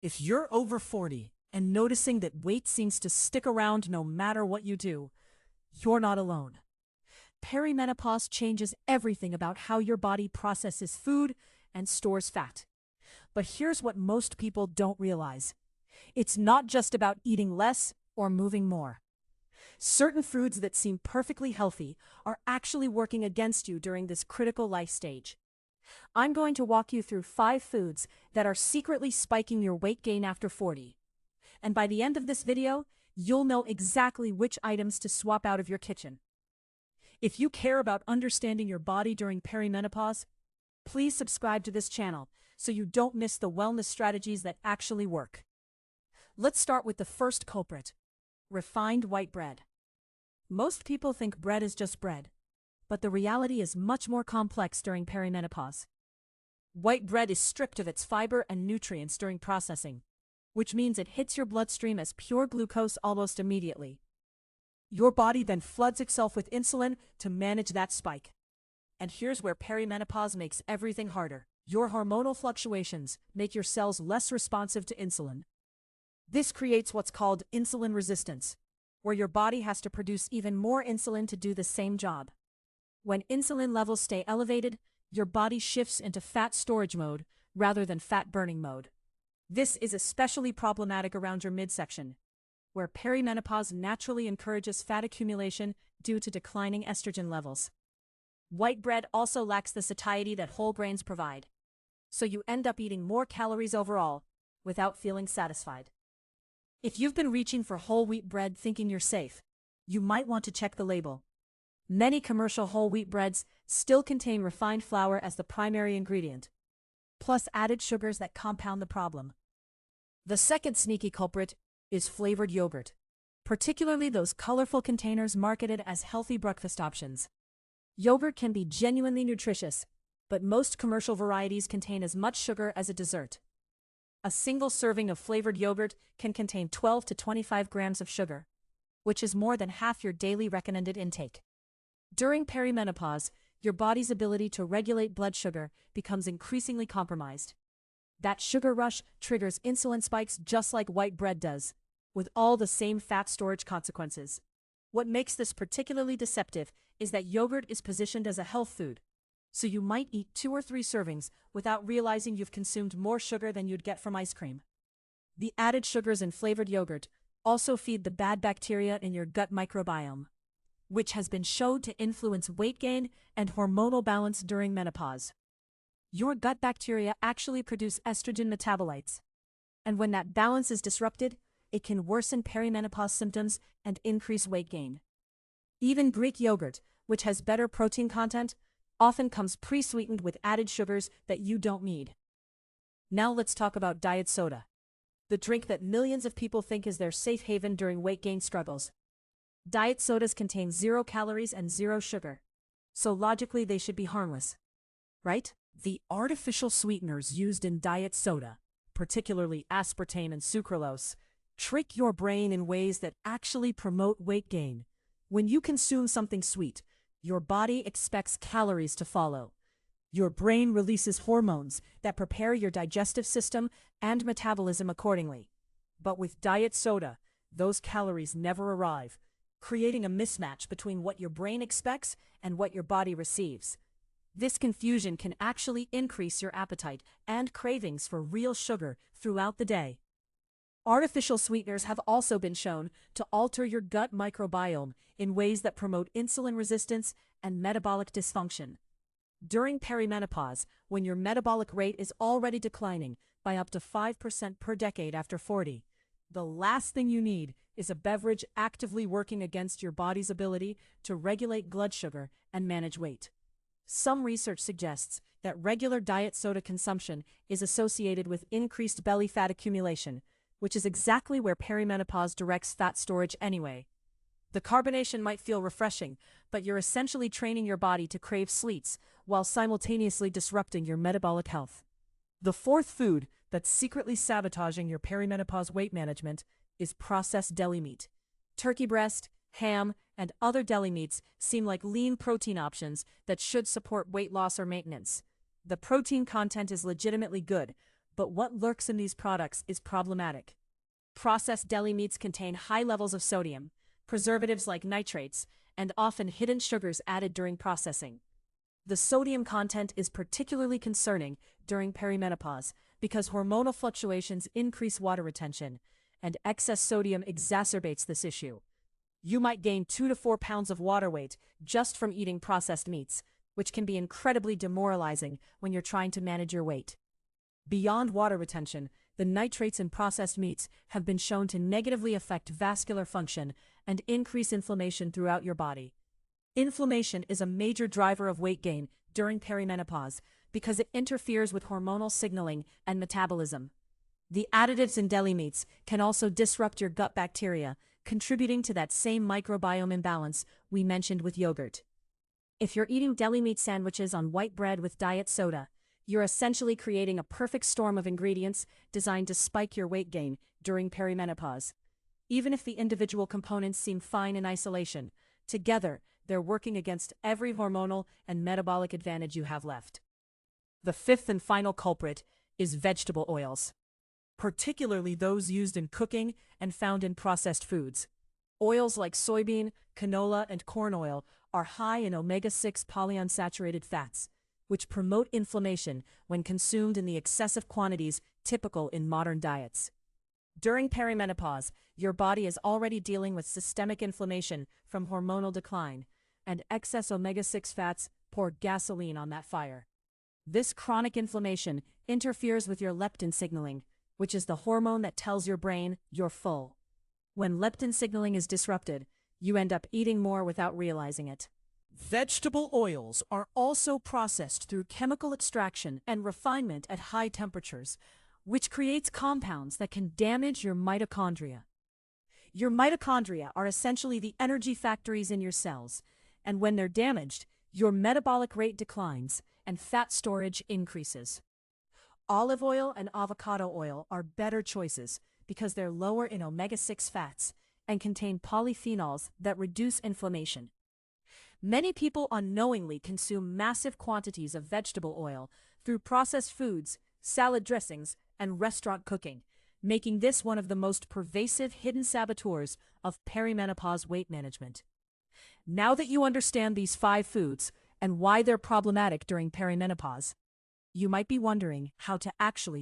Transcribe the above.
If you're over 40 and noticing that weight seems to stick around no matter what you do, you're not alone. Perimenopause changes everything about how your body processes food and stores fat. But here's what most people don't realize. It's not just about eating less or moving more. Certain foods that seem perfectly healthy are actually working against you during this critical life stage. I'm going to walk you through 5 foods that are secretly spiking your weight gain after 40. And by the end of this video, you'll know exactly which items to swap out of your kitchen. If you care about understanding your body during perimenopause, please subscribe to this channel so you don't miss the wellness strategies that actually work. Let's start with the first culprit: refined white bread. Most people think bread is just bread, but the reality is much more complex during perimenopause. White bread is stripped of its fiber and nutrients during processing, which means it hits your bloodstream as pure glucose almost immediately. Your body then floods itself with insulin to manage that spike. And here's where perimenopause makes everything harder. Your hormonal fluctuations make your cells less responsive to insulin. This creates what's called insulin resistance, where your body has to produce even more insulin to do the same job. When insulin levels stay elevated, your body shifts into fat storage mode rather than fat burning mode. This is especially problematic around your midsection, where perimenopause naturally encourages fat accumulation due to declining estrogen levels. White bread also lacks the satiety that whole grains provide, so you end up eating more calories overall without feeling satisfied. If you've been reaching for whole wheat bread thinking you're safe, you might want to check the label. Many commercial whole wheat breads still contain refined flour as the primary ingredient, plus added sugars that compound the problem. The second sneaky culprit is flavored yogurt, particularly those colorful containers marketed as healthy breakfast options. Yogurt can be genuinely nutritious, but most commercial varieties contain as much sugar as a dessert. A single serving of flavored yogurt can contain 12 to 25 grams of sugar, which is more than half your daily recommended intake. During perimenopause, your body's ability to regulate blood sugar becomes increasingly compromised. That sugar rush triggers insulin spikes just like white bread does, with all the same fat storage consequences. What makes this particularly deceptive is that yogurt is positioned as a health food, so you might eat 2 or 3 servings without realizing you've consumed more sugar than you'd get from ice cream. The added sugars in flavored yogurt also feed the bad bacteria in your gut microbiome, which has been shown to influence weight gain and hormonal balance during menopause. Your gut bacteria actually produce estrogen metabolites, and when that balance is disrupted, it can worsen perimenopause symptoms and increase weight gain. Even Greek yogurt, which has better protein content, often comes pre-sweetened with added sugars that you don't need. Now let's talk about diet soda, the drink that millions of people think is their safe haven during weight gain struggles. Diet sodas contain 0 calories and 0 sugar, so logically they should be harmless, right? The artificial sweeteners used in diet soda, particularly aspartame and sucralose, trick your brain in ways that actually promote weight gain. When you consume something sweet, your body expects calories to follow. Your brain releases hormones that prepare your digestive system and metabolism accordingly. But with diet soda, those calories never arrive, creating a mismatch between what your brain expects and what your body receives. This confusion can actually increase your appetite and cravings for real sugar throughout the day. Artificial sweeteners have also been shown to alter your gut microbiome in ways that promote insulin resistance and metabolic dysfunction. During perimenopause, when your metabolic rate is already declining by up to 5% per decade after 40, the last thing you need is a beverage actively working against your body's ability to regulate blood sugar and manage weight. Some research suggests that regular diet soda consumption is associated with increased belly fat accumulation, which is exactly where perimenopause directs fat storage anyway. The carbonation might feel refreshing, but you're essentially training your body to crave sweets while simultaneously disrupting your metabolic health. The fourth food that's secretly sabotaging your perimenopause weight management is processed deli meat. Turkey breast, ham, and other deli meats seem like lean protein options that should support weight loss or maintenance. The protein content is legitimately good, But what lurks in these products is problematic. Processed deli meats contain high levels of sodium, preservatives like nitrates, and often hidden sugars added during processing. The sodium content is particularly concerning during perimenopause because hormonal fluctuations increase water retention, and excess sodium exacerbates this issue. You might gain 2 to 4 pounds of water weight just from eating processed meats, which can be incredibly demoralizing when you're trying to manage your weight. Beyond water retention, the nitrates in processed meats have been shown to negatively affect vascular function and increase inflammation throughout your body. Inflammation is a major driver of weight gain during perimenopause because it interferes with hormonal signaling and metabolism. The additives in deli meats can also disrupt your gut bacteria, contributing to that same microbiome imbalance we mentioned with yogurt. If you're eating deli meat sandwiches on white bread with diet soda, you're essentially creating a perfect storm of ingredients designed to spike your weight gain during perimenopause. Even if the individual components seem fine in isolation, together they're working against every hormonal and metabolic advantage you have left. The fifth and final culprit is vegetable oils, particularly those used in cooking and found in processed foods. Oils like soybean, canola, and corn oil are high in omega-6 polyunsaturated fats, which promote inflammation when consumed in the excessive quantities typical in modern diets. During perimenopause, your body is already dealing with systemic inflammation from hormonal decline, and excess omega-6 fats pour gasoline on that fire. This chronic inflammation interferes with your leptin signaling, which is the hormone that tells your brain you're full. When leptin signaling is disrupted, you end up eating more without realizing it. Vegetable oils are also processed through chemical extraction and refinement at high temperatures, which creates compounds that can damage your mitochondria. Your mitochondria are essentially the energy factories in your cells, and when they're damaged, your metabolic rate declines and fat storage increases. Olive oil and avocado oil are better choices because they're lower in omega-6 fats and contain polyphenols that reduce inflammation. Many people unknowingly consume massive quantities of vegetable oil through processed foods, salad dressings, and restaurant cooking, making this one of the most pervasive hidden saboteurs of perimenopause weight management. Now that you understand these 5 foods and why they're problematic during perimenopause, you might be wondering how to actually